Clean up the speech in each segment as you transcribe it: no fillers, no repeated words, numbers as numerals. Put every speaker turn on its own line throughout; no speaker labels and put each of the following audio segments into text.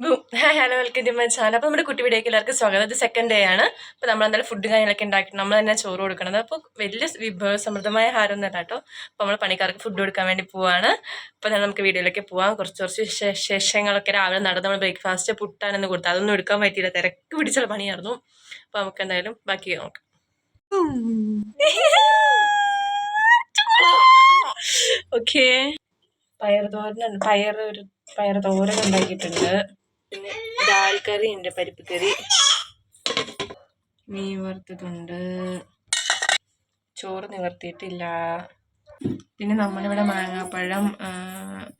Hello welcome to my channel. അപ്പോൾ നമ്മുടെ കുട്ടി വീഡിയോക്ക് എല്ലാവർക്കും സ്വാഗതം. ഇത് സെക്കൻഡ് ഡേ ആണ്. അപ്പോൾ നമ്മൾ എന്തായാലും ഫുഡ് കാര്യങ്ങളൊക്കെ ഉണ്ടാക്കി നമ്മൾ തന്നെ ചോറ് കൊടുക്കണത്. അപ്പോൾ വലിയ വിഭവസമൃദ്ധമായ ആഹാരമൊന്നും കേട്ടോ. അപ്പോൾ നമ്മൾ പണിക്കാർക്ക് ഫുഡ് കൊടുക്കാൻ വേണ്ടി പോവാണ്. അപ്പോൾ നമുക്ക് വീഡിയോയിലേക്ക് പോവാം. കുറച്ച് വിശേഷങ്ങളൊക്കെ രാവിലെ നടന്ന് നമ്മൾ ബ്രേക്ക്ഫാസ്റ്റ് പുട്ടാനെന്ന് കൊടുത്തു. അതൊന്നും എടുക്കാൻ പറ്റിയില്ല, തിരക്ക് പിടിച്ചുള്ള പണിയായിരുന്നു. അപ്പോൾ നമുക്ക് എന്തായാലും ബാക്കി നോക്കാം. ഓക്കെ, പയർ തോരൻ ഉണ്ടാക്കിയിട്ടുണ്ട്. പിന്നെ ദാൽ കറി ഉണ്ട്, പരിപ്പ് കറി, മീൻ വറുത്തതുണ്ട്, ചോറ് നിവർത്തിയിട്ടില്ല. പിന്നെ നമ്മളിവിടെ മാങ്ങാപ്പഴം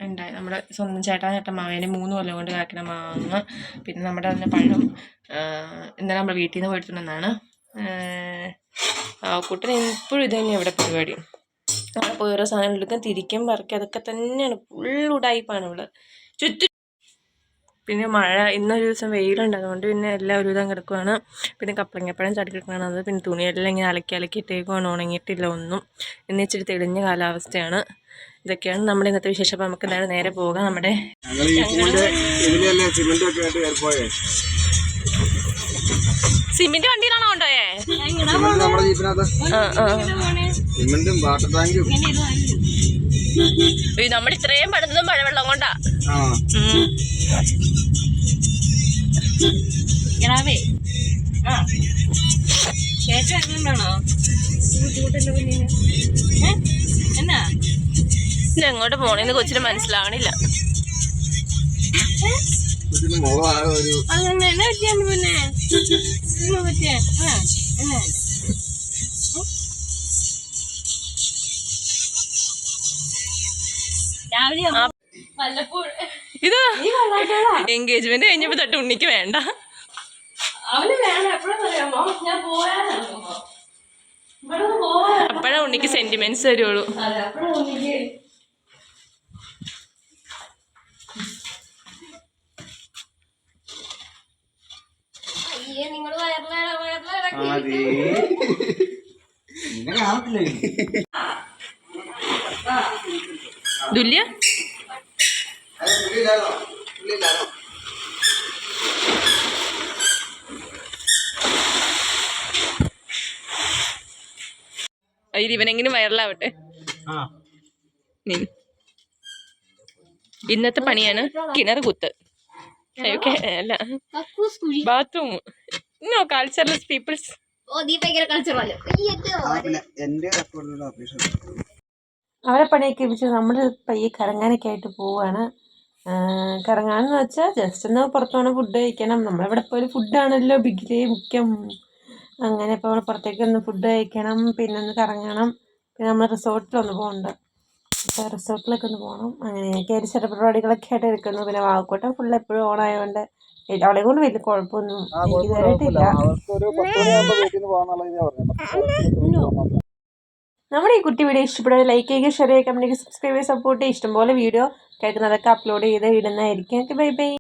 ഉണ്ടായി, നമ്മുടെ സ്വന്തം ചേട്ടൻ മാവേനെ 3 കൊല്ലം കൊണ്ട് കാക്കുന്ന മാങ്ങ. പിന്നെ നമ്മുടെ തന്നെ പഴം ഇന്നലെ നമ്മൾ വീട്ടിൽ നിന്ന് പോയിട്ടുണ്ടെന്നാണ്. കുട്ടൻ എപ്പോഴും ഇത് തന്നെയാണ് ഇവിടെ പരിപാടി. അവിടെ പോയി ഓരോ സാധനം എടുക്കാൻ, തിരിക്കും പറിക്കും, അതൊക്കെ തന്നെയാണ്. ഫുൾ ഉടായിപ്പാണ് ഇവിടെ ചുറ്റും. പിന്നെ മഴ, ഇന്നൊരു ദിവസം വെയിലുണ്ട്, അതുകൊണ്ട് പിന്നെ എല്ലാം ഒരുവിധം കിടക്കുവാണ്. പിന്നെ കപ്പളങ്ങപ്പഴം ചടിക്കിടക്കുകയാണ്. അത് പിന്നെ തുണിയെല്ലാം ഇങ്ങനെ അലക്കി ഇട്ടേക്കുവാണ്, ഉണങ്ങിയിട്ടില്ല ഒന്നും. ഇന്ന് ഇച്ചിരി തെളിഞ്ഞ കാലാവസ്ഥയാണ്. ഇതൊക്കെയാണ് നമ്മുടെ ഇന്നത്തെ വിശേഷം. അപ്പോൾ നമുക്ക് എന്തായാലും നേരെ പോകാം. നമ്മുടെ സിമെന്റ് വണ്ടിയിലാണോ കൊണ്ടുപോയേ? നമ്മൾ ഇത്രയും പടുന്നതും മഴവെള്ളം കൊണ്ടാ. എങ്ങോട്ട് പോണേന്ന് കൊച്ചിന് മനസ്സിലാവണില്ല. ഇത് എൻഗേജ്മെന്റ് കഴിഞ്ഞപ്പോ തൊട്ട് ഉണ്ണിക്ക് വേണ്ട. അപ്പഴാ ഉണ്ണിക്ക് സെന്റിമെന്റ്സ് വരുള്ളൂ. ദുല്യ ഇവനെങ്കിലും വൈറലാവട്ടെ. ഇന്നത്തെ പണിയാണ് കിണർ കുത്ത്. അല്ല, ബാത്റൂം. No cultural people's. അവരെ പണിയൊക്കെ വെച്ച് നമ്മൾ പയ്യെ കറങ്ങാനൊക്കെ ആയിട്ട് പോവാണ്. കറങ്ങാനെന്ന് വെച്ചാൽ ജസ്റ്റ് ഒന്ന് പുറത്ത് പോകണം, ഫുഡ് കഴിക്കണം. നമ്മളിവിടെ ഇപ്പോൾ ഒരു ഫുഡാണല്ലോ മുഖ്യം. അങ്ങനെ ഇപ്പോൾ നമ്മൾ പുറത്തേക്ക് ഒന്ന് ഫുഡ് കഴിക്കണം, പിന്നെ ഒന്ന് കറങ്ങണം. പിന്നെ നമ്മൾ റിസോർട്ടിലൊന്ന് പോകുന്നുണ്ട്. അപ്പോൾ റിസോർട്ടിലൊക്കെ ഒന്ന് പോകണം. അങ്ങനെയൊക്കെ ഒരു ചെറു പരിപാടികളൊക്കെ ആയിട്ട് എടുക്കുന്നു. പിന്നെ വാവക്കൂട്ടം ഫുൾ എപ്പോഴും ഓണായതുകൊണ്ട് അവളെ കൊണ്ട് വലിയ കുഴപ്പമൊന്നും എനിക്ക് ഇതുവരെയായിട്ടില്ല. നമ്മുടെ ഈ കുട്ടി വീഡിയോ ഇഷ്ടപ്പെടുക, ലൈക്ക് ചെയ്യുക, ഷെയർ ചെയ്യുക, കമൻറ്റ് ചെയ്യുക, സബ്സ്ക്രൈബ് ചെയ്യുക, സപ്പോർട്ട് ചെയ്യുക. ഇഷ്ടംപോലെ വീഡിയോ കേൾക്കുന്നതൊക്കെ അപ്ലോഡ് ചെയ്ത് ഇടുന്നതായിരിക്കും. Okay, bye bye.